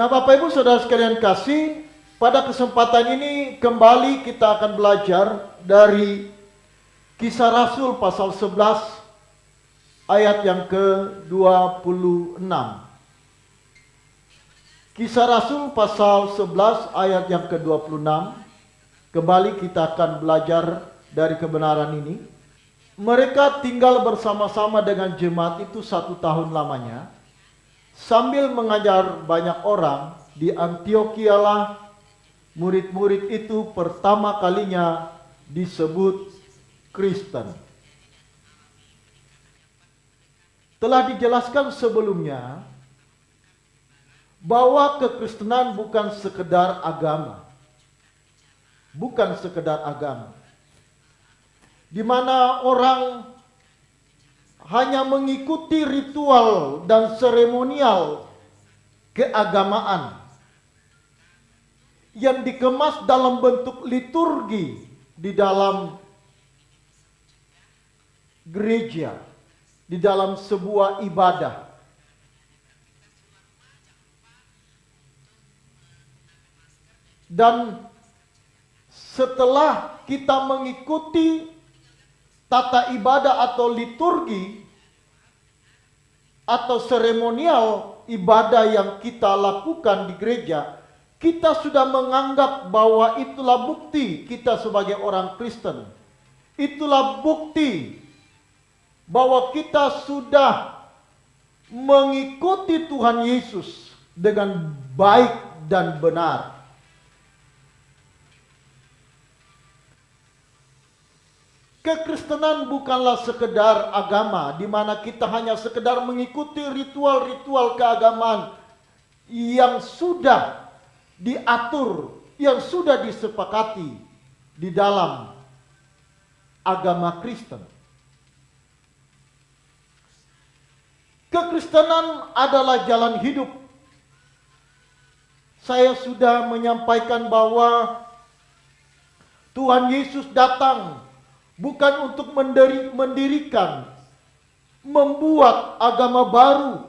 Nah, Bapak Ibu Saudara sekalian kasih, pada kesempatan ini kembali kita akan belajar dari Kisah Rasul pasal 11 ayat yang ke-26. Kisah Rasul pasal 11 ayat yang ke-26. Kembali kita akan belajar dari kebenaran ini. Mereka tinggal bersama-sama dengan jemaat itu 1 tahun lamanya, sambil mengajar banyak orang. Di Antiokhia lah murid-murid itu pertama kalinya disebut Kristen. Telah dijelaskan sebelumnya bahwa kekristenan bukan sekedar agama. Bukan sekedar agama. Di mana orang hanya mengikuti ritual dan seremonial keagamaan yang dikemas dalam bentuk liturgi di dalam gereja, di dalam sebuah ibadah. Dan setelah kita mengikuti tata ibadah atau liturgi atau seremonial ibadah yang kita lakukan di gereja, kita sudah menganggap bahwa itulah bukti kita sebagai orang Kristen. Itulah bukti bahwa kita sudah mengikuti Tuhan Yesus dengan baik dan benar. Kekristenan bukanlah sekedar agama di mana kita hanya sekedar mengikuti ritual-ritual keagamaan yang sudah diatur, yang sudah disepakati di dalam agama Kristen. Kekristenan adalah jalan hidup. Saya sudah menyampaikan bahwa Tuhan Yesus datang bukan untuk mendirikan, membuat agama baru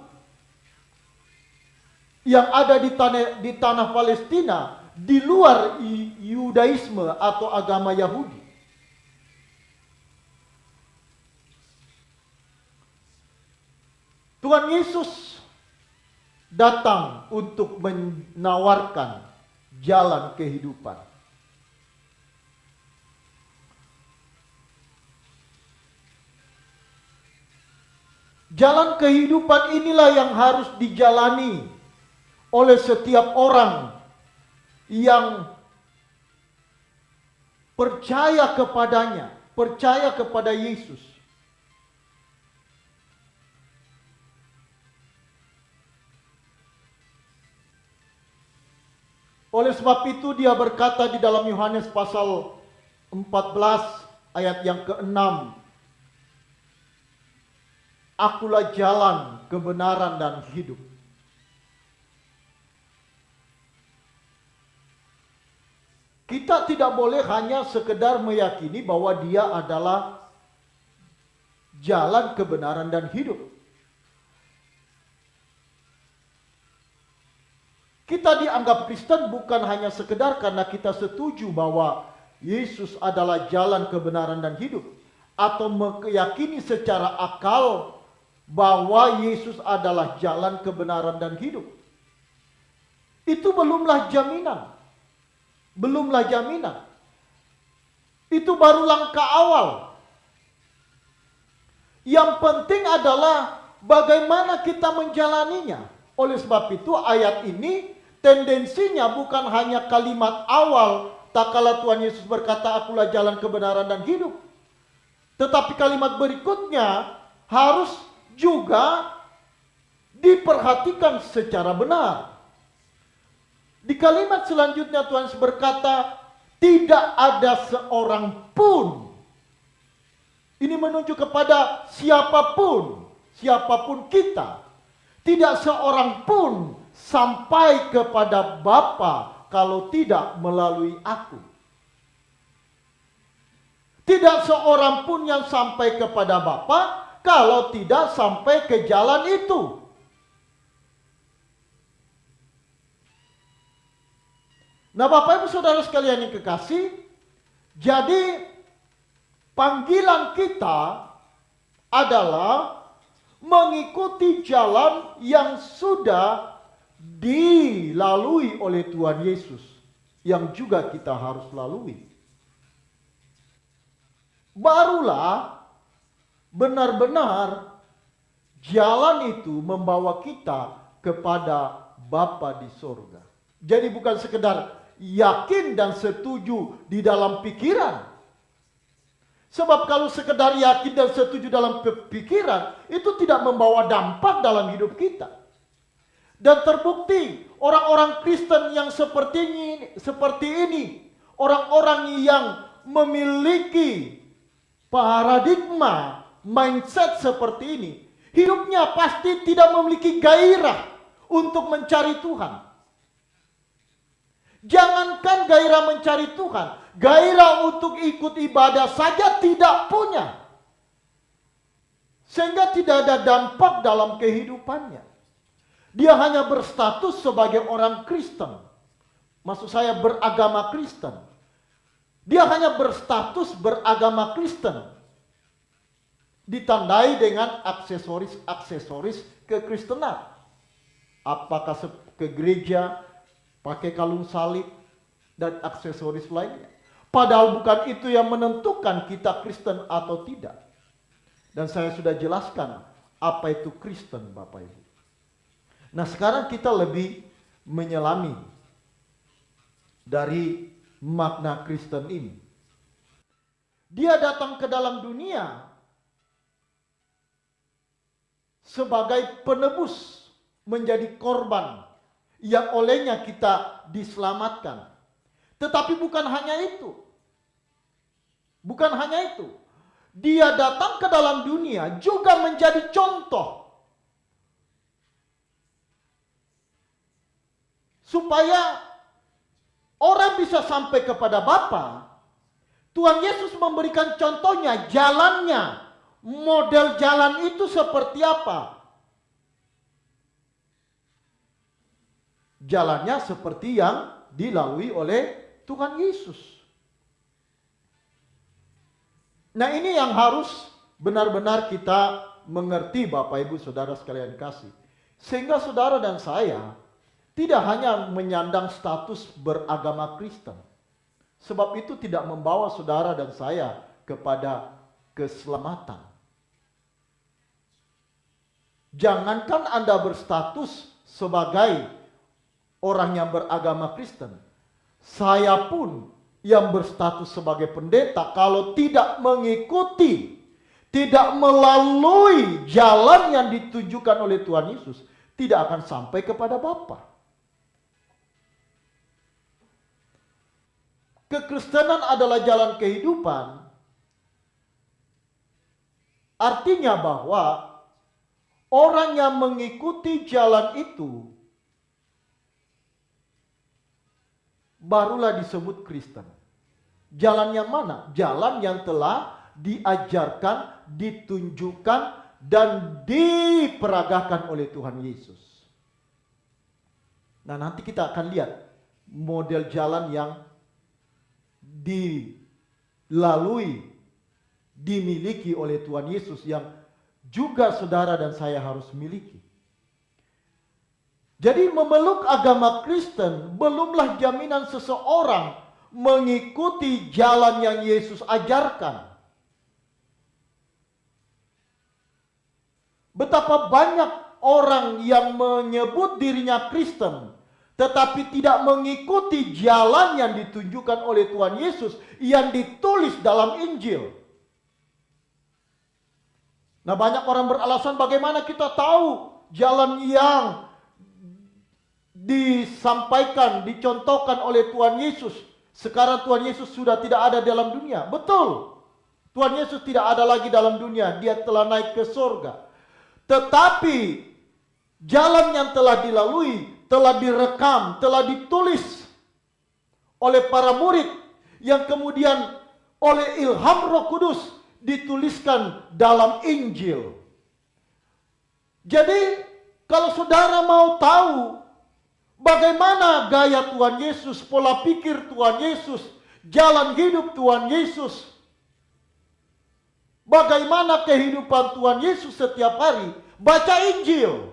yang ada di tanah Palestina di luar Yudaisme atau agama Yahudi. Tuhan Yesus datang untuk menawarkan jalan kehidupan. Jalan kehidupan inilah yang harus dijalani oleh setiap orang yang percaya kepadanya, percaya kepada Yesus. Oleh sebab itu dia berkata di dalam Yohanes pasal 14 ayat yang ke-6, Akulah jalan, kebenaran, dan hidup. Kita tidak boleh hanya sekedar meyakini bahwa dia adalah jalan, kebenaran, dan hidup. Kita dianggap Kristen bukan hanya sekedar karena kita setuju bahwa Yesus adalah jalan, kebenaran, dan hidup, atau meyakini secara akal bahwa Yesus adalah jalan, kebenaran, dan hidup. Itu belumlah jaminan. Belumlah jaminan. Itu baru langkah awal. Yang penting adalah bagaimana kita menjalaninya. Oleh sebab itu ayat ini tendensinya bukan hanya kalimat awal, tak kala Tuhan Yesus berkata, Akulah jalan, kebenaran, dan hidup. Tetapi kalimat berikutnya harus juga diperhatikan secara benar. Di kalimat selanjutnya Tuhan Yesus berkata, tidak ada seorang pun. Ini menunjuk kepada siapapun kita. Tidak seorang pun sampai kepada Bapa kalau tidak melalui aku. Tidak seorang pun yang sampai kepada Bapa kalau tidak sampai ke jalan itu. Nah, Bapak Ibu Saudara sekalian yang kekasih, jadi panggilan kita adalah mengikuti jalan yang sudah dilalui oleh Tuhan Yesus, yang juga kita harus lalui. Barulah benar-benar jalan itu membawa kita kepada Bapa di sorga. Jadi bukan sekedar yakin dan setuju di dalam pikiran. Sebab kalau sekedar yakin dan setuju dalam pikiran, itu tidak membawa dampak dalam hidup kita. Dan terbukti orang-orang Kristen yang seperti ini, orang-orang yang memiliki paradigma, mindset seperti ini, hidupnya pasti tidak memiliki gairah untuk mencari Tuhan. Jangankan gairah mencari Tuhan, gairah untuk ikut ibadah saja tidak punya. Sehingga tidak ada dampak dalam kehidupannya. Dia hanya berstatus sebagai orang Kristen. Maksud saya beragama Kristen. Dia hanya berstatus beragama Kristen. Ditandai dengan aksesoris kekristenan. Apakah ke gereja, pakai kalung salib, dan aksesoris lainnya. Padahal bukan itu yang menentukan kita Kristen atau tidak. Dan saya sudah jelaskan apa itu Kristen, Bapak Ibu. Nah, sekarang kita lebih menyelami dari makna Kristen ini. Dia datang ke dalam dunia sebagai penebus, menjadi korban yang olehnya kita diselamatkan. Tetapi bukan hanya itu. Bukan hanya itu. Dia datang ke dalam dunia juga menjadi contoh. Supaya orang bisa sampai kepada Bapa, Tuhan Yesus memberikan contohnya, jalannya, model jalan itu seperti apa. Jalannya seperti yang dilalui oleh Tuhan Yesus. Nah, ini yang harus benar-benar kita mengerti, Bapak Ibu Saudara sekalian kasih. Sehingga saudara dan saya tidak hanya menyandang status beragama Kristen. Sebab itu tidak membawa saudara dan saya kepada keselamatan. Jangankan Anda berstatus sebagai orang yang beragama Kristen. Saya pun yang berstatus sebagai pendeta, kalau tidak mengikuti, tidak melalui jalan yang ditunjukkan oleh Tuhan Yesus, tidak akan sampai kepada Bapa. Kekristenan adalah jalan kehidupan. Artinya bahwa orang yang mengikuti jalan itu barulah disebut Kristen. Jalan yang mana? Jalan yang telah diajarkan, ditunjukkan, dan diperagakan oleh Tuhan Yesus. Nah, nanti kita akan lihat model jalan yang dilalui, dimiliki oleh Tuhan Yesus yang juga saudara dan saya harus miliki. Jadi memeluk agama Kristen belumlah jaminan seseorang mengikuti jalan yang Yesus ajarkan. Betapa banyak orang yang menyebut dirinya Kristen tetapi tidak mengikuti jalan yang ditunjukkan oleh Tuhan Yesus yang ditulis dalam Injil. Nah, banyak orang beralasan bagaimana kita tahu jalan yang disampaikan, dicontohkan oleh Tuhan Yesus. Sekarang Tuhan Yesus sudah tidak ada dalam dunia. Betul. Tuhan Yesus tidak ada lagi dalam dunia. Dia telah naik ke surga. Tetapi jalan yang telah dilalui, telah direkam, telah ditulis oleh para murid yang kemudian oleh ilham Roh Kudus dituliskan dalam Injil. Jadi kalau saudara mau tahu Bagaimana gaya Tuhan Yesus, pola pikir Tuhan Yesus, jalan hidup Tuhan Yesus. Bagaimana kehidupan Tuhan Yesus setiap hari. Baca Injil.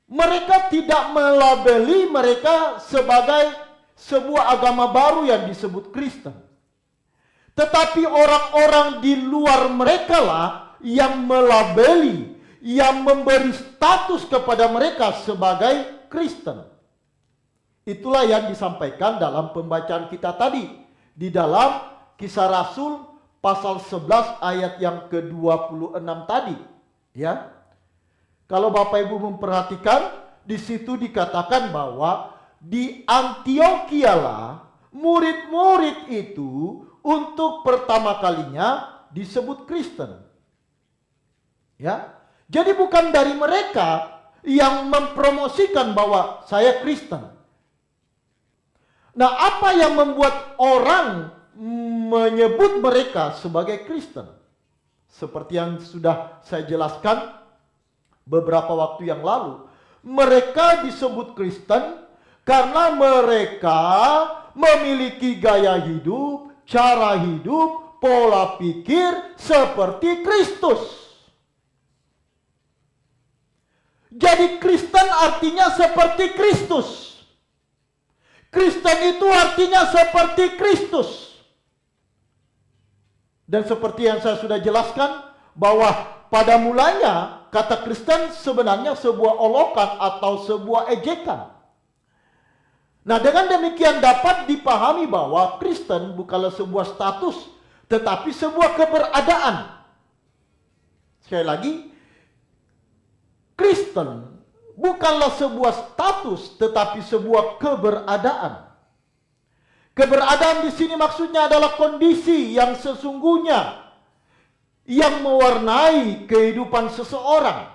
Mereka tidak melabeli mereka sebagai sebuah agama baru yang disebut Kristen. Tetapi orang-orang di luar mereka lah yang melabeli, yang memberi status kepada mereka sebagai Kristen. Itulah yang disampaikan dalam pembacaan kita tadi. Di dalam Kisah Rasul pasal 11 ayat yang ke-26 tadi. Ya. Kalau Bapak Ibu memperhatikan, di situ dikatakan bahwa di Antiokhia lah murid-murid itu untuk pertama kalinya disebut Kristen. Ya. Jadi bukan dari mereka yang mempromosikan bahwa saya Kristen. Nah, apa yang membuat orang menyebut mereka sebagai Kristen? Seperti yang sudah saya jelaskan beberapa waktu yang lalu. Mereka disebut Kristen karena mereka memiliki gaya hidup, cara hidup, pola pikir seperti Kristus. Jadi Kristen artinya seperti Kristus. Kristen itu artinya seperti Kristus. Dan seperti yang saya sudah jelaskan, bahwa pada mulanya kata Kristen sebenarnya sebuah olokan atau sebuah ejekan. Nah, dengan demikian dapat dipahami bahwa Kristen bukanlah sebuah status, tetapi sebuah keberadaan. Sekali lagi, Kristen bukanlah sebuah status, tetapi sebuah keberadaan. Keberadaan di sini maksudnya adalah kondisi yang sesungguhnya yang mewarnai kehidupan seseorang.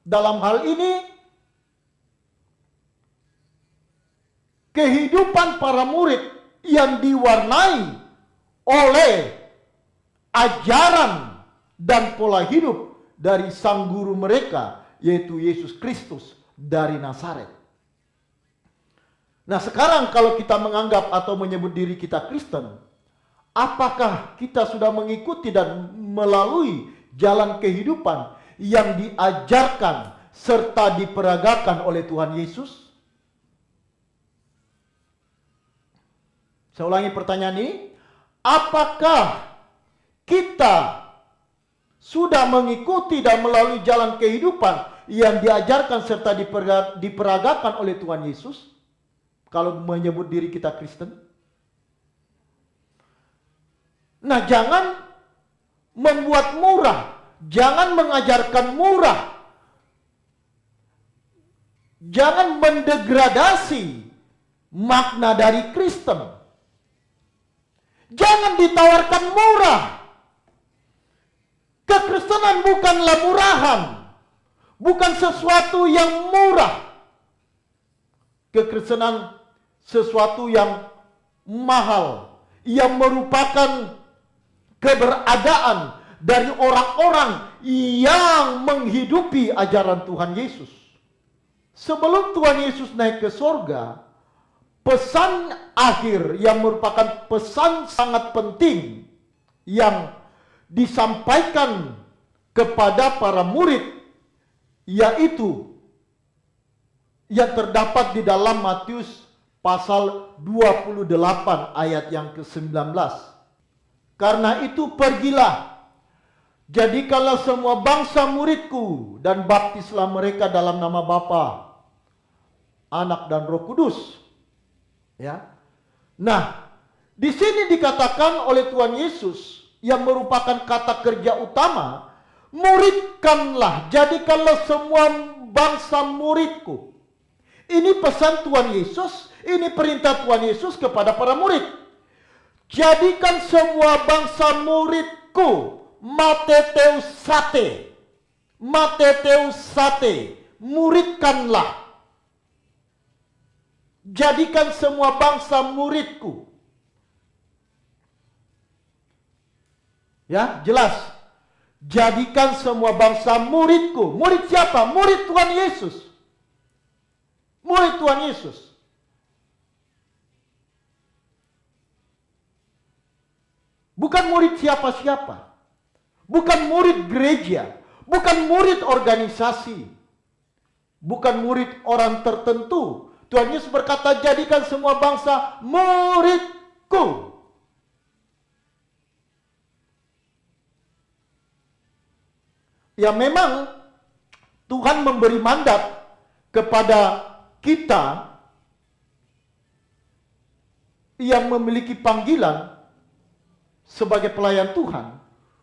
Dalam hal ini, kehidupan para murid yang diwarnai oleh ajaran dan pola hidup dari sang guru mereka, yaitu Yesus Kristus dari Nazaret. Nah, sekarang kalau kita menganggap atau menyebut diri kita Kristen, apakah kita sudah mengikuti dan melalui jalan kehidupan yang diajarkan serta diperagakan oleh Tuhan Yesus? Saya ulangi pertanyaan ini. Apakah kita sudah mengikuti dan melalui jalan kehidupan yang diajarkan serta diperagakan oleh Tuhan Yesus? Kalau menyebut diri kita Kristen. Nah, jangan membuat murah, jangan mengajarkan murah, jangan mendegradasi makna dari Kristen. Jangan ditawarkan murah. Kekristenan bukanlah murahan, bukan sesuatu yang murah. Kekristenan sesuatu yang mahal, yang merupakan keberadaan dari orang-orang yang menghidupi ajaran Tuhan Yesus. Sebelum Tuhan Yesus naik ke sorga, pesan akhir yang merupakan pesan sangat penting yang disampaikan kepada para murid, yaitu yang terdapat di dalam Matius pasal 28 ayat yang ke-19. Karena itu pergilah, jadikanlah semua bangsa muridku dan baptislah mereka dalam nama Bapa, Anak dan Roh Kudus. Ya. Nah, di sini dikatakan oleh Tuhan Yesus yang merupakan kata kerja utama, muridkanlah, jadikanlah semua bangsa muridku. Ini pesan Tuhan Yesus, ini perintah Tuhan Yesus kepada para murid. Jadikan semua bangsa muridku, mateteusate, muridkanlah. Jadikan semua bangsa muridku. Ya, jelas. Jadikan semua bangsa muridku. Murid siapa? Murid Tuhan Yesus. Murid Tuhan Yesus. Bukan murid siapa-siapa. Bukan murid gereja. Bukan murid organisasi. Bukan murid orang tertentu. Tuhan Yesus berkata, jadikan semua bangsa muridku. Ya memang Tuhan memberi mandat kepada kita yang memiliki panggilan sebagai pelayan Tuhan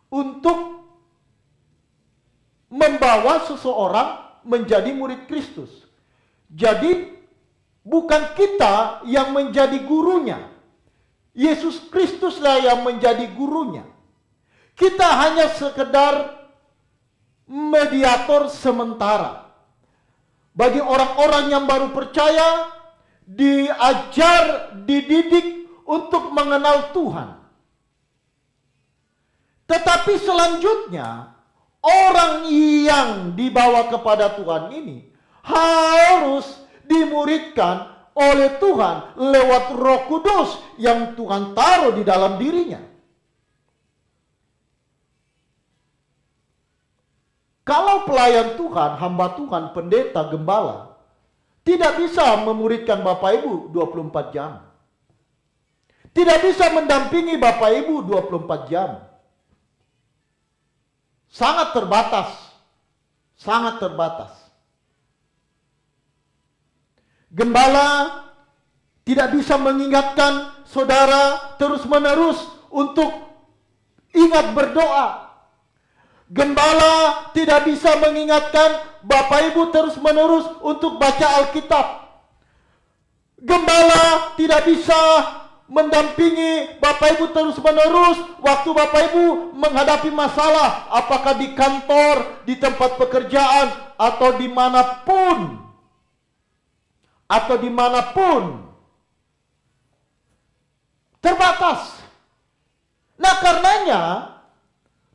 untuk membawa seseorang menjadi murid Kristus. Jadi bukan kita yang menjadi gurunya. Yesus Kristuslah yang menjadi gurunya. Kita hanya sekedar mediator sementara. Bagi orang-orang yang baru percaya, diajar, dididik untuk mengenal Tuhan. Tetapi selanjutnya, orang yang dibawa kepada Tuhan ini harus dimuridkan oleh Tuhan lewat Roh Kudus yang Tuhan taruh di dalam dirinya. Kalau pelayan Tuhan, hamba Tuhan, pendeta, gembala tidak bisa memuridkan Bapak Ibu 24 jam. Tidak bisa mendampingi Bapak Ibu 24 jam. Sangat terbatas. Sangat terbatas. Gembala tidak bisa mengingatkan saudara terus-menerus untuk ingat berdoa. Gembala tidak bisa mengingatkan Bapak Ibu terus-menerus untuk baca Alkitab. Gembala tidak bisa mendampingi Bapak Ibu terus-menerus waktu Bapak Ibu menghadapi masalah, apakah di kantor, di tempat pekerjaan, atau dimanapun. Terbatas. Nah karenanya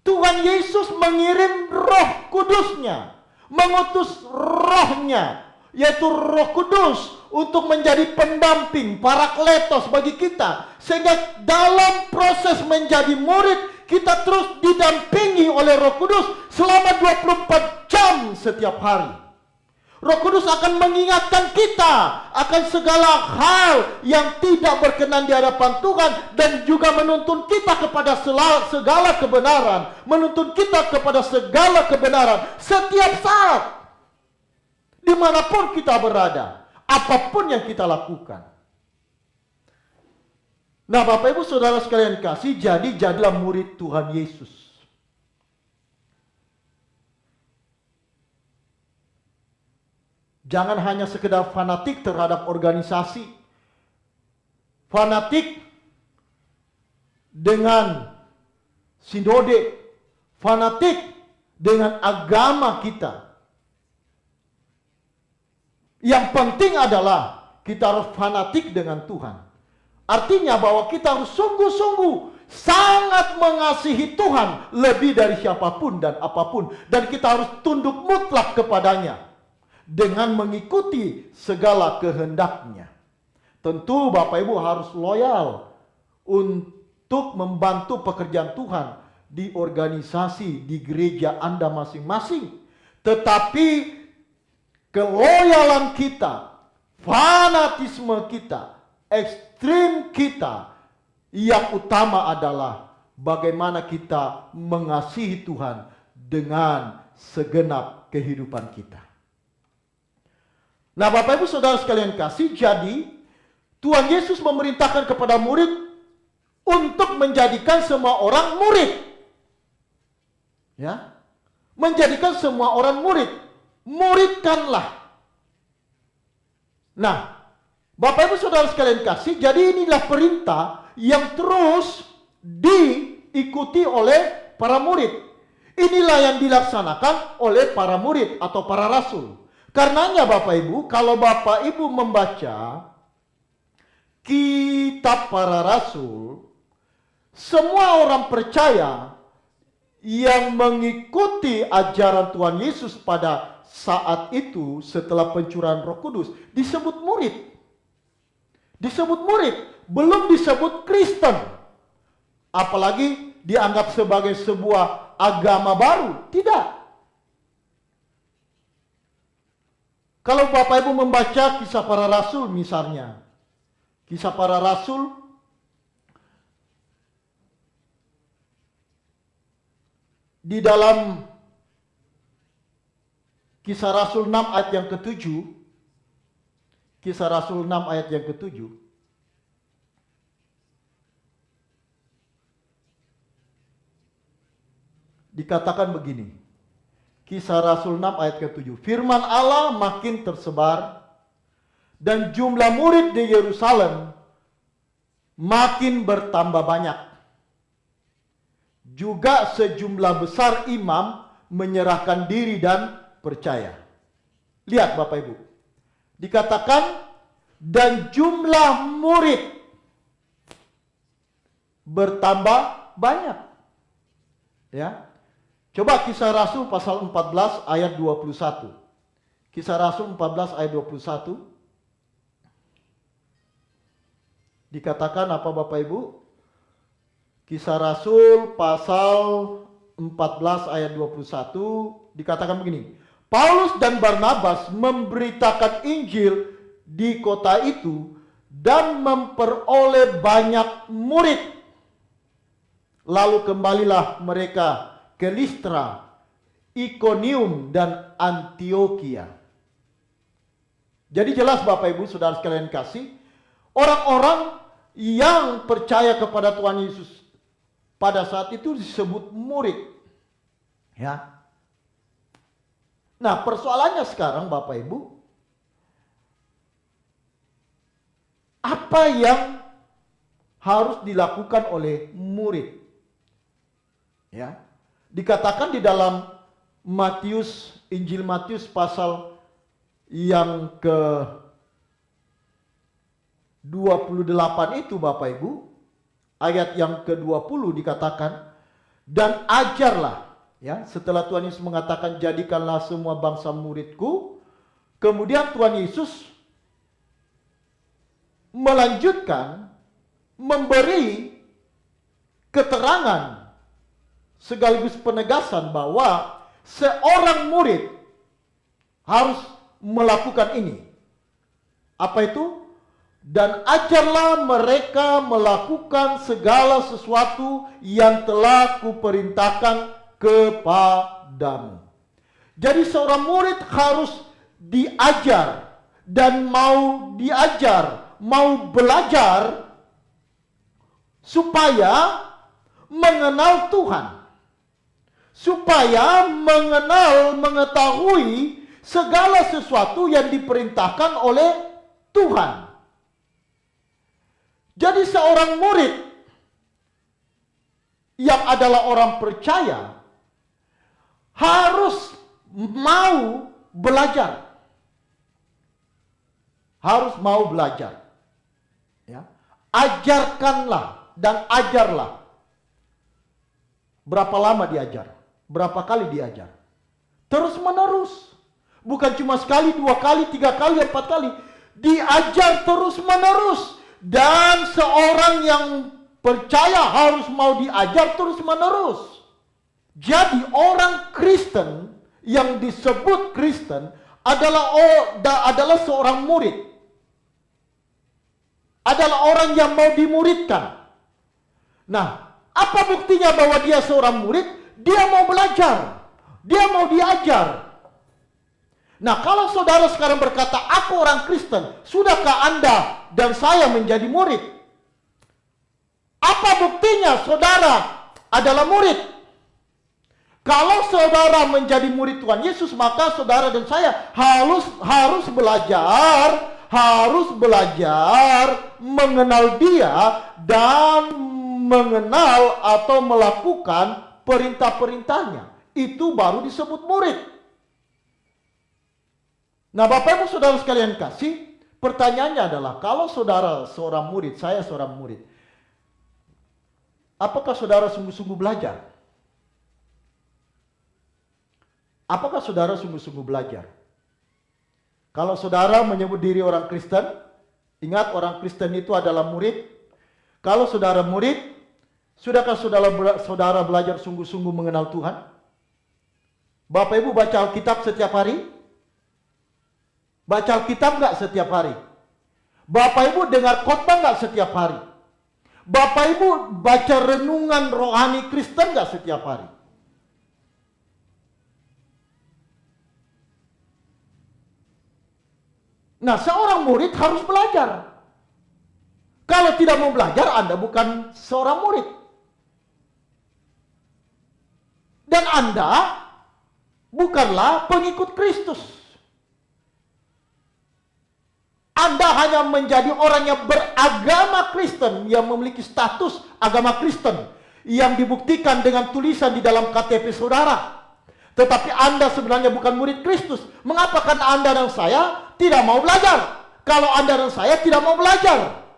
Tuhan Yesus mengirim Roh Kudusnya, mengutus Rohnya, yaitu Roh Kudus untuk menjadi pendamping, parakletos bagi kita. Sehingga dalam proses menjadi murid, kita terus didampingi oleh Roh Kudus selama 24 jam setiap hari. Roh Kudus akan mengingatkan kita akan segala hal yang tidak berkenan di hadapan Tuhan dan juga menuntun kita kepada segala kebenaran, menuntun kita kepada segala kebenaran setiap saat, dimanapun kita berada, apapun yang kita lakukan. Nah, Bapak Ibu Saudara sekalian kasih, jadilah murid Tuhan Yesus. Jangan hanya sekedar fanatik terhadap organisasi, fanatik dengan sinode, fanatik dengan agama kita. Yang penting adalah kita harus fanatik dengan Tuhan. Artinya bahwa kita harus sungguh-sungguh sangat mengasihi Tuhan lebih dari siapapun dan apapun. Dan kita harus tunduk mutlak kepadanya dengan mengikuti segala kehendaknya. Tentu Bapak Ibu harus loyal untuk membantu pekerjaan Tuhan di organisasi, di gereja Anda masing-masing. Tetapi keloyalan kita, fanatisme kita, ekstrim kita, yang utama adalah bagaimana kita mengasihi Tuhan dengan segenap kehidupan kita. Nah, Bapak Ibu Saudara sekalian kasih, jadi Tuhan Yesus memerintahkan kepada murid untuk menjadikan semua orang murid. Ya. Menjadikan semua orang murid. Muridkanlah. Nah, Bapak Ibu Saudara sekalian kasih, jadi inilah perintah yang terus diikuti oleh para murid. Inilah yang dilaksanakan oleh para murid atau para rasul. Karenanya Bapak Ibu, kalau Bapak Ibu membaca kitab para rasul, semua orang percaya yang mengikuti ajaran Tuhan Yesus pada saat itu setelah pencurahan Roh Kudus disebut murid. Disebut murid, belum disebut Kristen. Apalagi dianggap sebagai sebuah agama baru. Tidak. Kalau Bapak Ibu membaca Kisah Para Rasul misalnya. Kisah Para Rasul di dalam Kisah Rasul 6 ayat yang ke-7, Kisah Rasul 6 ayat yang ke-7, dikatakan begini. Kisah Rasul 6 ayat ke-7. Firman Allah makin tersebar dan jumlah murid di Yerusalem makin bertambah banyak. Juga sejumlah besar imam menyerahkan diri dan percaya. Lihat Bapak Ibu. Dikatakan dan jumlah murid bertambah banyak. Ya. Coba Kisah Rasul pasal 14 ayat 21. Kisah Rasul 14 ayat 21. Dikatakan apa Bapak Ibu? Kisah Rasul pasal 14 ayat 21 dikatakan begini. Paulus dan Barnabas memberitakan Injil di kota itu dan memperoleh banyak murid. Lalu kembalilah mereka ke Listra, Ikonium dan Antioquia. Jadi jelas Bapak Ibu Saudara sekalian kasih, orang-orang yang percaya kepada Tuhan Yesus pada saat itu disebut murid. Ya. Nah, persoalannya sekarang Bapak Ibu, apa yang harus dilakukan oleh murid? Ya. Dikatakan di dalam Matius, Injil Matius pasal yang ke-28 itu Bapak Ibu, ayat yang ke-20 dikatakan, dan ajarlah. Ya, setelah Tuhan Yesus mengatakan jadikanlah semua bangsa muridku, kemudian Tuhan Yesus melanjutkan memberi keterangan sekaligus penegasan bahwa seorang murid harus melakukan ini. Apa itu? Dan ajarlah mereka melakukan segala sesuatu yang telah kuperintahkan kepadamu. Jadi seorang murid harus diajar dan mau diajar, mau belajar supaya mengenal Tuhan. Supaya mengetahui segala sesuatu yang diperintahkan oleh Tuhan. Jadi seorang murid yang adalah orang percaya harus mau belajar. Harus mau belajar. Ya. Ajarkanlah dan ajarlah. Berapa lama diajar? Berapa kali diajar? Terus menerus. Bukan cuma sekali, 2 kali, 3 kali, 4 kali. Diajar terus menerus. Dan seorang yang percaya harus mau diajar terus menerus. Jadi orang Kristen yang disebut Kristen adalah seorang murid. Adalah orang yang mau dimuridkan. Nah, apa buktinya bahwa dia seorang murid? Dia mau belajar. Dia mau diajar. Nah, kalau saudara sekarang berkata, aku orang Kristen, sudahkah Anda dan saya menjadi murid? Apa buktinya saudara adalah murid? Kalau saudara menjadi murid Tuhan Yesus, maka saudara dan saya harus belajar mengenal Dia dan mengenal atau melakukan perintah-perintahnya. Itu baru disebut murid. Nah, Bapak Ibu Saudara sekalian kasih, pertanyaannya adalah, kalau saudara seorang murid, saya seorang murid, apakah saudara sungguh-sungguh belajar? Apakah saudara sungguh-sungguh belajar? Kalau saudara menyebut diri orang Kristen, ingat orang Kristen itu adalah murid. Kalau saudara murid, sudahkah saudara belajar sungguh-sungguh mengenal Tuhan? Bapak Ibu baca Alkitab setiap hari? Baca Alkitab nggak setiap hari? Bapak Ibu dengar khotbah nggak setiap hari? Bapak Ibu baca renungan rohani Kristen nggak setiap hari? Nah, seorang murid harus belajar. Kalau tidak mau belajar, Anda bukan seorang murid. Dan Anda bukanlah pengikut Kristus. Anda hanya menjadi orang yang beragama Kristen, yang memiliki status agama Kristen, yang dibuktikan dengan tulisan di dalam KTP saudara. Tetapi Anda sebenarnya bukan murid Kristus. Mengapa kan Anda dan saya tidak mau belajar? Kalau Anda dan saya tidak mau belajar,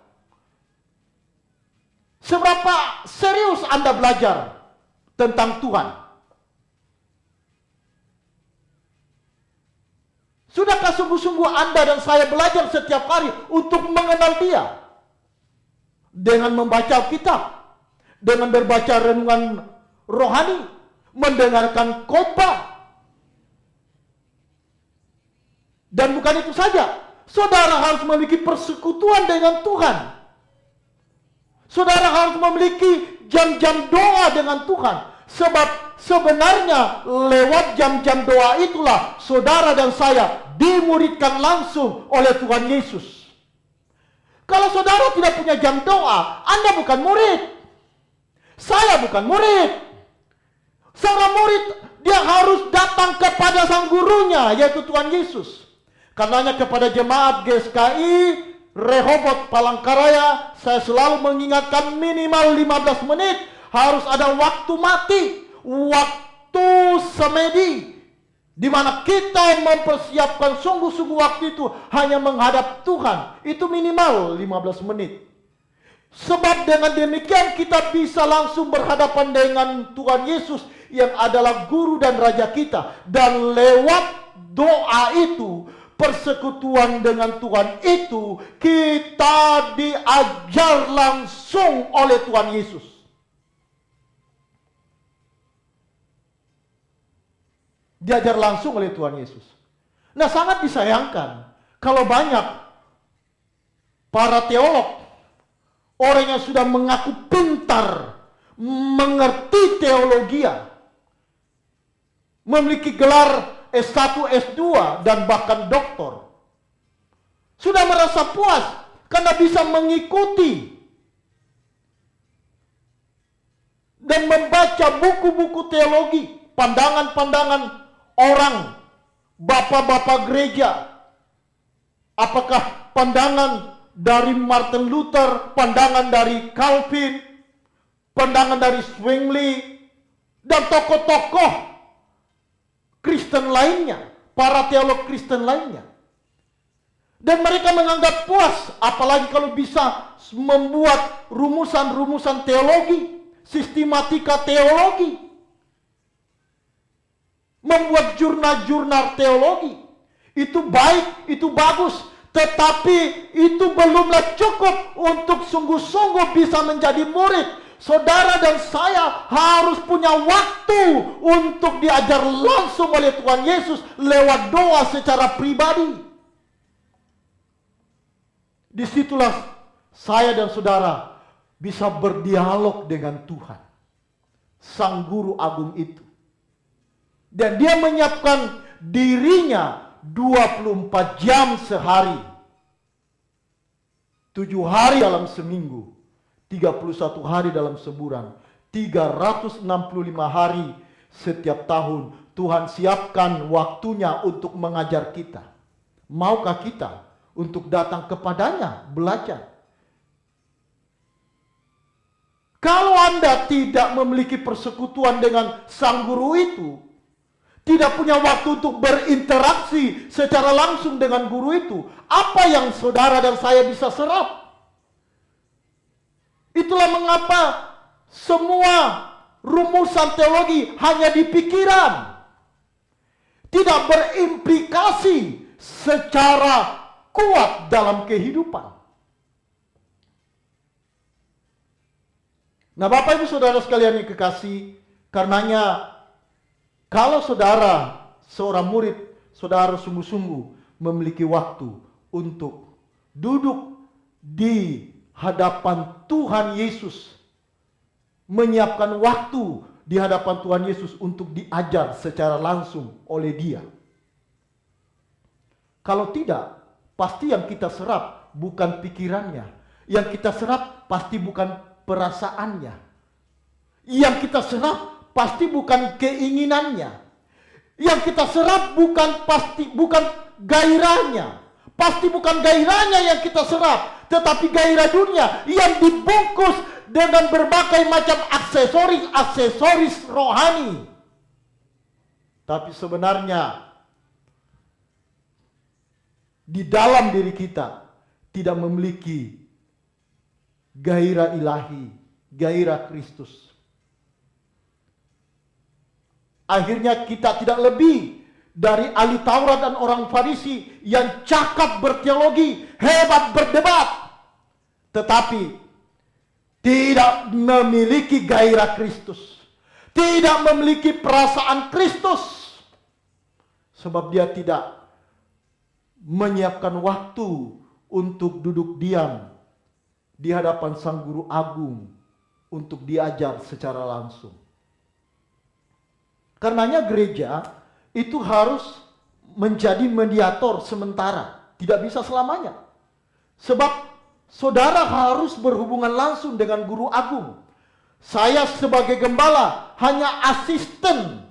seberapa serius Anda belajar tentang Tuhan? Sudahkah sungguh-sungguh Anda dan saya belajar setiap hari untuk mengenal Dia? Dengan membaca Alkitab, dengan berbaca renungan rohani, mendengarkan khotbah. Dan bukan itu saja, saudara harus memiliki persekutuan dengan Tuhan. Saudara harus memiliki jam-jam doa dengan Tuhan. Sebab sebenarnya lewat jam-jam doa itulah saudara dan saya dimuridkan langsung oleh Tuhan Yesus. Kalau saudara tidak punya jam doa, Anda bukan murid. Saya bukan murid. Seorang murid, dia harus datang kepada sang gurunya, yaitu Tuhan Yesus. Karenanya kepada jemaat GSKI Rehoboth Palangkaraya, saya selalu mengingatkan minimal 15 menit harus ada waktu mati, waktu semedi, di mana kita mempersiapkan sungguh-sungguh waktu itu hanya menghadap Tuhan. Itu minimal 15 menit. Sebab dengan demikian kita bisa langsung berhadapan dengan Tuhan Yesus yang adalah guru dan raja kita. Dan lewat doa itu, persekutuan dengan Tuhan itu, kita diajar langsung oleh Tuhan Yesus. Diajar langsung oleh Tuhan Yesus. Nah, sangat disayangkan kalau banyak para teolog, orang yang sudah mengaku pintar, mengerti teologi, memiliki gelar S1, S2, dan bahkan doktor, sudah merasa puas karena bisa mengikuti dan membaca buku-buku teologi, pandangan-pandangan orang, bapak-bapak gereja. Apakah pandangan dari Martin Luther, pandangan dari Calvin, pandangan dari Zwingli, dan tokoh-tokoh Kristen lainnya, para teolog Kristen lainnya. Dan mereka menganggap puas, apalagi kalau bisa membuat rumusan-rumusan teologi, sistematika teologi, membuat jurnal-jurnal teologi. Itu baik, itu bagus, tetapi itu belumlah cukup untuk sungguh-sungguh bisa menjadi murid. Saudara dan saya harus punya waktu untuk diajar langsung oleh Tuhan Yesus lewat doa secara pribadi. Disitulah saya dan saudara bisa berdialog dengan Tuhan, Sang Guru Agung itu. Dan dia menyiapkan dirinya 24 jam sehari, 7 hari dalam seminggu, 31 hari dalam sebulan, 365 hari setiap tahun. Tuhan siapkan waktunya untuk mengajar kita. Maukah kita untuk datang kepadanya belajar? Kalau Anda tidak memiliki persekutuan dengan sang guru itu, tidak punya waktu untuk berinteraksi secara langsung dengan guru itu, apa yang saudara dan saya bisa serap? Itulah mengapa semua rumusan teologi hanya di pikiran. tidak berimplikasi secara kuat dalam kehidupan. Nah, Bapak Ibu Saudara sekalian yang kekasih, karenanya kalau saudara seorang murid, saudara sungguh-sungguh memiliki waktu untuk duduk di hadapan Tuhan Yesus, menyiapkan waktu di hadapan Tuhan Yesus untuk diajar secara langsung oleh Dia. Kalau tidak, pasti yang kita serap bukan pikirannya, yang kita serap pasti bukan perasaannya, yang kita serap pasti bukan keinginannya, yang kita serap bukan gairahnya, pasti bukan gairahnya yang kita serap, tetapi gairah dunia yang dibungkus dengan berbagai macam aksesoris rohani. Tapi sebenarnya di dalam diri kita tidak memiliki gairah ilahi, gairah Kristus. Akhirnya kita tidak lebih dari ahli Taurat dan orang Farisi yang cakap berteologi, hebat berdebat, tetapi tidak memiliki gairah Kristus, tidak memiliki perasaan Kristus, sebab dia tidak menyiapkan waktu untuk duduk diam di hadapan Sang Guru Agung untuk diajar secara langsung. Karenanya gereja itu harus menjadi mediator sementara, tidak bisa selamanya. Sebab saudara harus berhubungan langsung dengan Guru Agung. Saya sebagai gembala hanya asisten,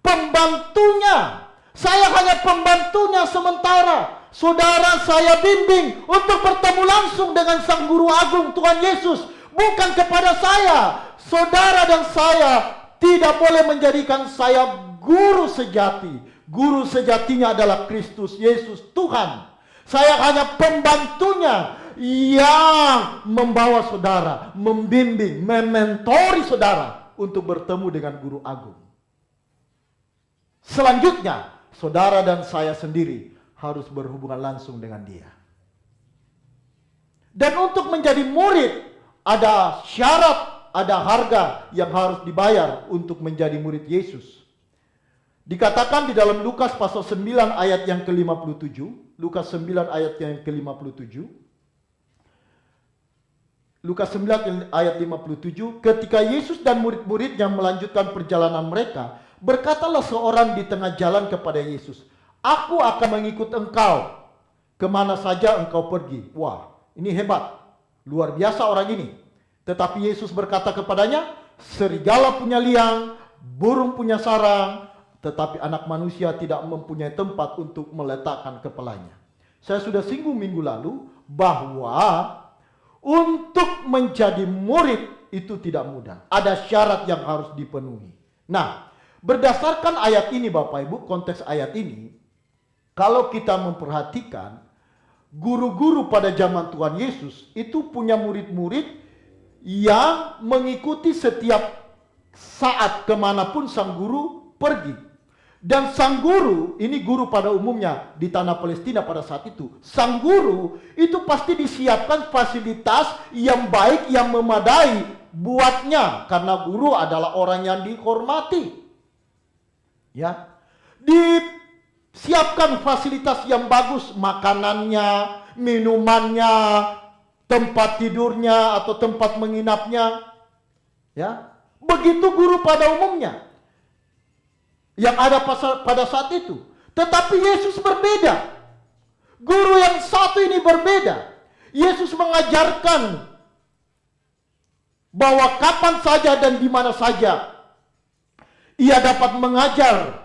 pembantunya. Saya hanya pembantunya sementara. Saudara saya bimbing untuk bertemu langsung dengan Sang Guru Agung Tuhan Yesus, bukan kepada saya. Saudara dan saya tidak boleh menjadikan saya guru sejati. Guru sejatinya adalah Kristus Yesus Tuhan. Saya hanya pembantunya yang membawa saudara, membimbing, mementori saudara untuk bertemu dengan Guru Agung. Selanjutnya, saudara dan saya sendiri harus berhubungan langsung dengan Dia. Dan untuk menjadi murid, ada syarat, ada harga yang harus dibayar untuk menjadi murid Yesus. Dikatakan di dalam Lukas pasal 9 ayat yang ke-57, Lukas 9 ayat yang ke-57, Lukas 9 ayat 57, ketika Yesus dan murid-muridnya melanjutkan perjalanan mereka, berkatalah seorang di tengah jalan kepada Yesus, "Aku akan mengikut engkau kemana saja engkau pergi." Wah, ini hebat, luar biasa orang ini. Tetapi Yesus berkata kepadanya, "Serigala punya liang, burung punya sarang, tetapi anak manusia tidak mempunyai tempat untuk meletakkan kepalanya." Saya sudah singgung minggu lalu bahwa untuk menjadi murid itu tidak mudah. Ada syarat yang harus dipenuhi. Nah, berdasarkan ayat ini Bapak Ibu, konteks ayat ini, kalau kita memperhatikan, guru-guru pada zaman Tuhan Yesus itu punya murid-murid yang mengikuti setiap saat kemanapun sang guru pergi. Dan sang guru, ini guru pada umumnya di tanah Palestina pada saat itu, sang guru itu pasti disiapkan fasilitas yang baik, yang memadai buatnya, karena guru adalah orang yang dihormati. Ya, disiapkan fasilitas yang bagus, makanannya, minumannya, tempat tidurnya atau tempat menginapnya. Ya, begitu guru pada umumnya yang ada pada saat itu. Tetapi Yesus berbeda. Guru yang satu ini berbeda. Yesus mengajarkan bahwa kapan saja dan di mana saja ia dapat mengajar.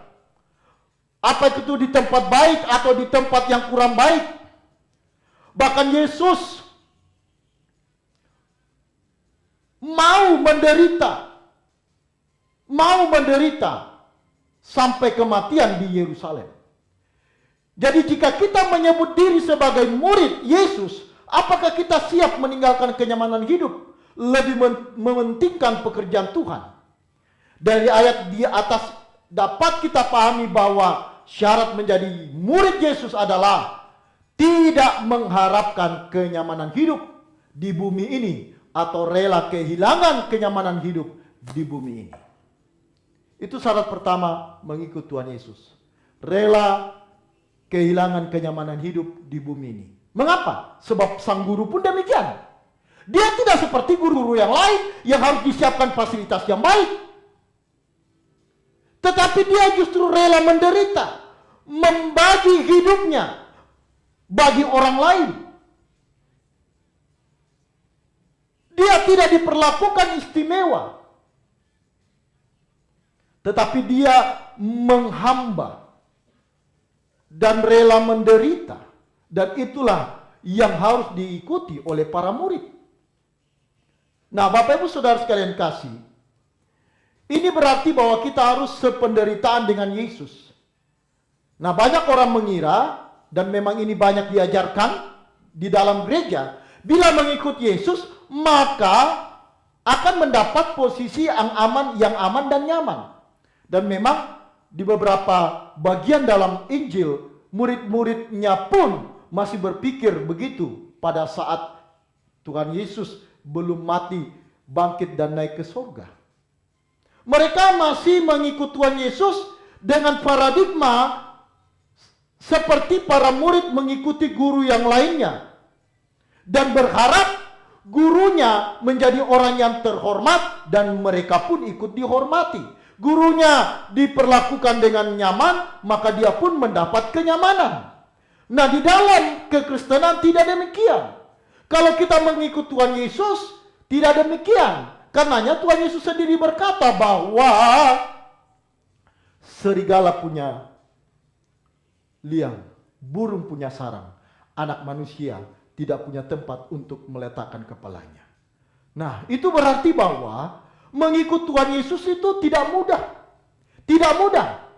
Apa itu di tempat baik atau di tempat yang kurang baik. Bahkan Yesus mau menderita sampai kematian di Yerusalem. Jadi jika kita menyebut diri sebagai murid Yesus, apakah kita siap meninggalkan kenyamanan hidup, lebih mementingkan pekerjaan Tuhan? Dari ayat di atas dapat kita pahami bahwa syarat menjadi murid Yesus adalah tidak mengharapkan kenyamanan hidup di bumi ini atau rela kehilangan kenyamanan hidup di bumi ini. Itu syarat pertama mengikut Tuhan Yesus. Rela kehilangan kenyamanan hidup di bumi ini. Mengapa? Sebab sang guru pun demikian. Dia tidak seperti guru-guru yang lain yang harus disiapkan fasilitas yang baik. Tetapi dia justru rela menderita, membagi hidupnya bagi orang lain. Dia tidak diperlakukan istimewa, tetapi dia menghamba dan rela menderita. Dan itulah yang harus diikuti oleh para murid. Nah, Bapak Ibu Saudara sekalian kasih, ini berarti bahwa kita harus sependeritaan dengan Yesus. Nah, banyak orang mengira, dan memang ini banyak diajarkan di dalam gereja, bila mengikut Yesus, maka akan mendapat posisi yang aman dan nyaman. Dan memang di beberapa bagian dalam Injil, murid-muridnya pun masih berpikir begitu pada saat Tuhan Yesus belum mati, bangkit dan naik ke surga. Mereka masih mengikut Tuhan Yesus dengan paradigma seperti para murid mengikuti guru yang lainnya, dan berharap gurunya menjadi orang yang terhormat dan mereka pun ikut dihormati. Gurunya diperlakukan dengan nyaman, maka dia pun mendapat kenyamanan. Nah, di dalam kekristenan tidak demikian. Kalau kita mengikut Tuhan Yesus, tidak demikian. Karenanya Tuhan Yesus sendiri berkata bahwa serigala punya liang, burung punya sarang, anak manusia tidak punya tempat untuk meletakkan kepalanya. Nah, itu berarti bahwa mengikut Tuhan Yesus itu tidak mudah. Tidak mudah.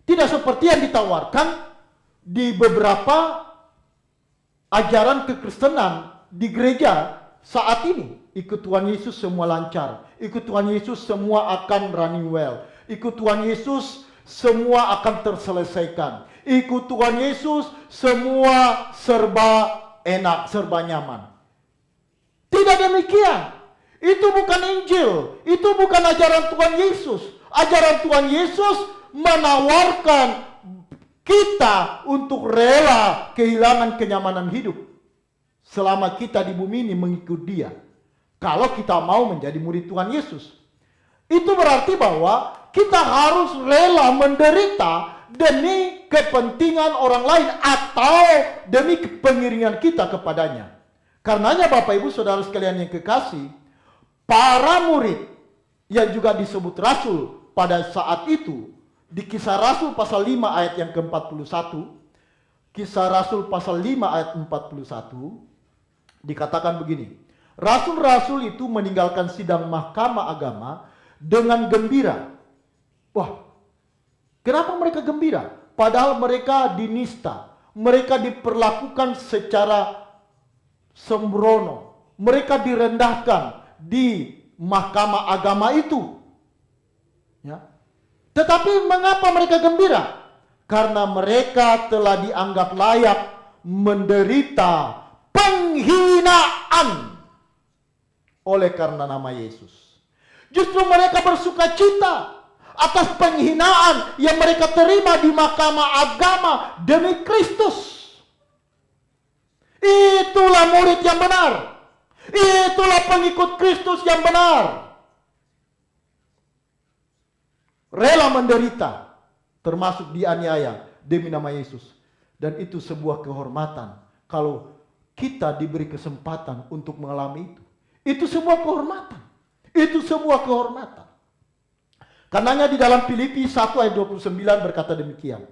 Tidak seperti yang ditawarkan di beberapa ajaran kekristenan di gereja saat ini. Ikut Tuhan Yesus semua lancar. Ikut Tuhan Yesus semua akan running well. Ikut Tuhan Yesus semua akan terselesaikan. Ikut Tuhan Yesus semua serba enak, serba nyaman. Tidak demikian. Itu bukan Injil. Itu bukan ajaran Tuhan Yesus. Ajaran Tuhan Yesus menawarkan kita untuk rela kehilangan kenyamanan hidup selama kita di bumi ini mengikut Dia. Kalau kita mau menjadi murid Tuhan Yesus, itu berarti bahwa kita harus rela menderita demi kepentingan orang lain atau demi pengiringan kita kepadanya. Karenanya Bapak Ibu Saudara sekalian yang kekasih, para murid yang juga disebut rasul pada saat itu, di Kisah Rasul pasal 5 ayat yang ke-41, Kisah Rasul pasal 5 ayat 41, dikatakan begini, rasul-rasul itu meninggalkan sidang mahkamah agama dengan gembira. Wah, kenapa mereka gembira? Padahal mereka dinista, mereka diperlakukan secara sembrono, mereka direndahkan di mahkamah agama itu. Ya. Tetapi mengapa mereka gembira? Karena mereka telah dianggap layak menderita penghinaan oleh karena nama Yesus. Justru mereka bersuka cita atas penghinaan yang mereka terima di mahkamah agama demi Kristus. Itulah murid yang benar. Itulah pengikut Kristus yang benar. Rela menderita, termasuk dianiaya demi nama Yesus. Dan itu sebuah kehormatan. Kalau kita diberi kesempatan untuk mengalami itu. Itu sebuah kehormatan. Itu sebuah kehormatan. Karenanya di dalam Filipi 1 ayat 29 berkata demikian.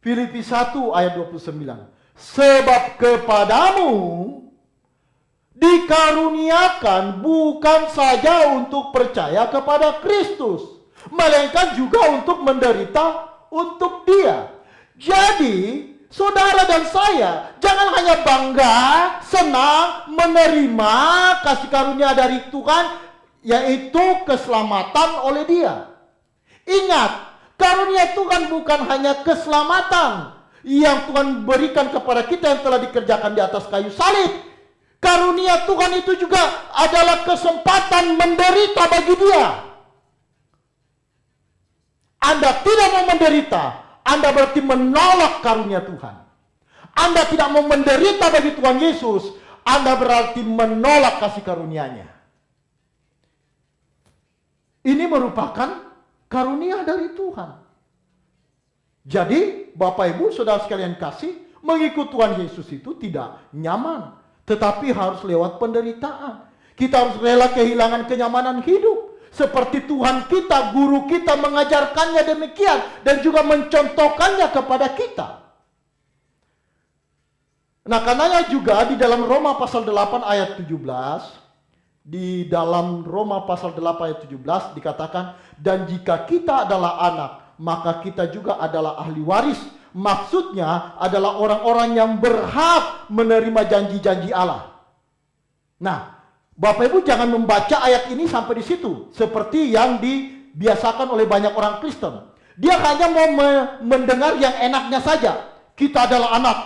Filipi 1 ayat 29. Sebab kepadamu dikaruniakan bukan saja untuk percaya kepada Kristus, melainkan juga untuk menderita untuk Dia. Jadi, saudara dan saya jangan hanya bangga, senang menerima kasih karunia dari Tuhan, yaitu keselamatan oleh Dia. Ingat, Karunia Tuhan bukan hanya keselamatan yang Tuhan berikan kepada kita yang telah dikerjakan di atas kayu salib. Karunia Tuhan itu juga adalah kesempatan menderita bagi Dia. Anda tidak mau menderita, Anda berarti menolak karunia Tuhan. Anda tidak mau menderita bagi Tuhan Yesus, Anda berarti menolak kasih karunia-Nya. Ini merupakan karunia dari Tuhan. Jadi, Bapak Ibu, Saudara sekalian kasih, mengikut Tuhan Yesus itu tidak nyaman, tetapi harus lewat penderitaan. Kita harus rela kehilangan kenyamanan hidup. Seperti Tuhan kita, guru kita mengajarkannya demikian dan juga mencontohkannya kepada kita. Nah, karenanya juga di dalam Roma pasal 8 ayat 17, di dalam Roma pasal 8 ayat 17 dikatakan, dan jika kita adalah anak, maka kita juga adalah ahli waris. Maksudnya adalah orang-orang yang berhak menerima janji-janji Allah. Nah, Bapak Ibu jangan membaca ayat ini sampai di situ, seperti yang dibiasakan oleh banyak orang Kristen. Dia hanya mau mendengar yang enaknya saja. Kita adalah anak,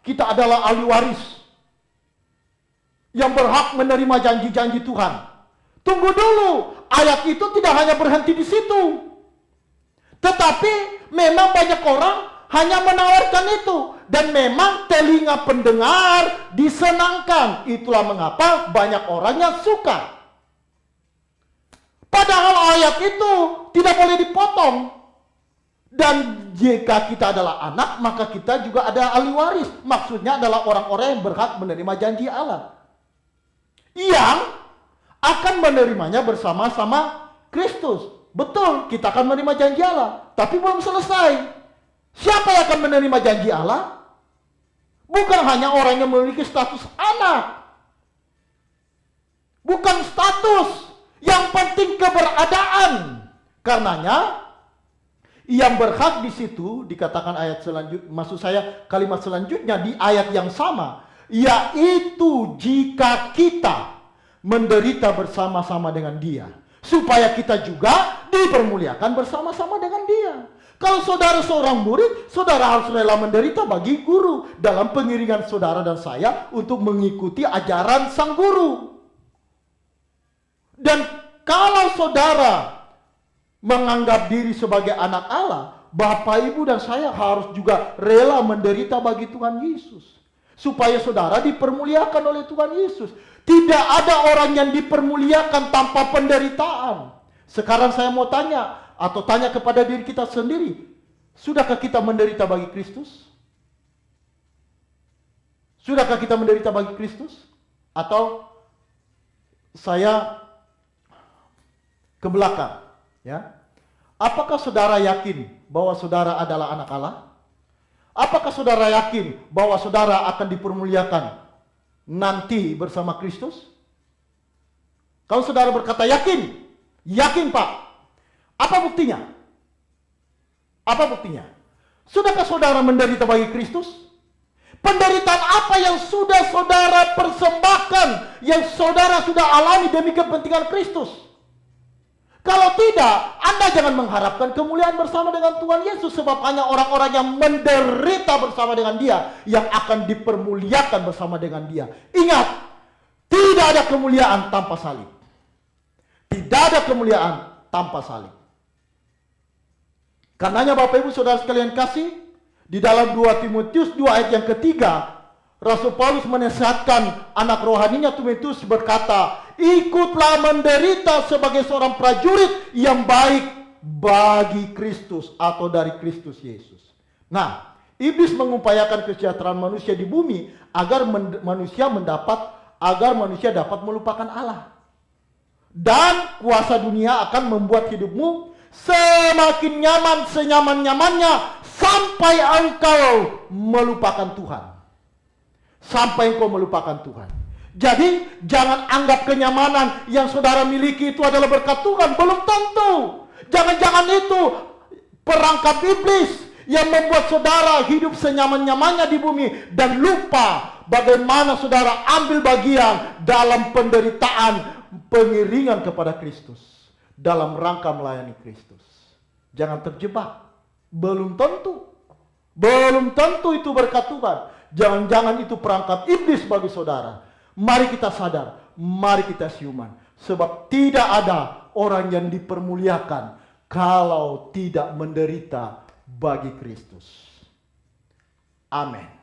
kita adalah ahli waris yang berhak menerima janji-janji Tuhan. Tunggu dulu, ayat itu tidak hanya berhenti di situ. Tetapi memang banyak orang hanya menawarkan itu. Dan memang telinga pendengar disenangkan. Itulah mengapa banyak orang yang suka. Padahal ayat itu tidak boleh dipotong. Dan jika kita adalah anak, maka kita juga ada ahli waris. Maksudnya adalah orang-orang yang berhak menerima janji Allah, yang akan menerimanya bersama-sama Kristus. Betul, kita akan menerima janji Allah, tapi belum selesai. Siapa yang akan menerima janji Allah? Bukan hanya orang yang memiliki status anak. Bukan status, yang penting keberadaan. Karenanya, yang berhak di situ dikatakan ayat selanjutnya, maksud saya kalimat selanjutnya di ayat yang sama, yaitu jika kita menderita bersama-sama dengan Dia, supaya kita juga dipermuliakan bersama-sama dengan Dia. Kalau saudara seorang murid, saudara harus rela menderita bagi guru dalam pengiringan saudara dan saya untuk mengikuti ajaran sang guru. Dan kalau saudara menganggap diri sebagai anak Allah, Bapak, Ibu, dan saya harus juga rela menderita bagi Tuhan Yesus, supaya saudara dipermuliakan oleh Tuhan Yesus. Tidak ada orang yang dipermuliakan tanpa penderitaan. Sekarang saya mau tanya, atau tanya kepada diri kita sendiri, sudahkah kita menderita bagi Kristus? Sudahkah kita menderita bagi Kristus? Atau saya ke belakang, ya? Apakah saudara yakin bahwa saudara adalah anak Allah? Apakah saudara yakin bahwa saudara akan dipermuliakan nanti bersama Kristus? Kalau saudara berkata yakin, yakin Pak. Apa buktinya? Apa buktinya? Sudahkah saudara menderita bagi Kristus? Penderitaan apa yang sudah saudara persembahkan, yang saudara sudah alami demi kepentingan Kristus? Kalau tidak, Anda jangan mengharapkan kemuliaan bersama dengan Tuhan Yesus, sebab hanya orang-orang yang menderita bersama dengan Dia yang akan dipermuliakan bersama dengan Dia. Ingat, tidak ada kemuliaan tanpa salib. Tidak ada kemuliaan tanpa salib. Karenanya Bapak Ibu Saudara sekalian kasih, di dalam 2 Timotius 2 ayat yang ketiga, Rasul Paulus menasihatkan anak rohaninya Timotius berkata, ikutlah menderita sebagai seorang prajurit yang baik bagi Kristus atau dari Kristus Yesus. Nah, iblis mengupayakan kesejahteraan manusia di bumi agar manusia dapat melupakan Allah. Dan kuasa dunia akan membuat hidupmu semakin nyaman senyaman-nyamannya sampai engkau melupakan Tuhan. Sampai engkau melupakan Tuhan. Jadi jangan anggap kenyamanan yang saudara miliki itu adalah berkat Tuhan. Belum tentu. Jangan-jangan itu perangkap iblis yang membuat saudara hidup senyaman-nyamannya di bumi dan lupa bagaimana saudara ambil bagian dalam penderitaan pengiringan kepada Kristus dalam rangka melayani Kristus. Jangan terjebak. Belum tentu. Belum tentu itu berkat Tuhan. Jangan-jangan itu perangkap iblis bagi saudara. Mari kita sadar, mari kita siuman. Sebab tidak ada orang yang dipermuliakan kalau tidak menderita bagi Kristus. Amin.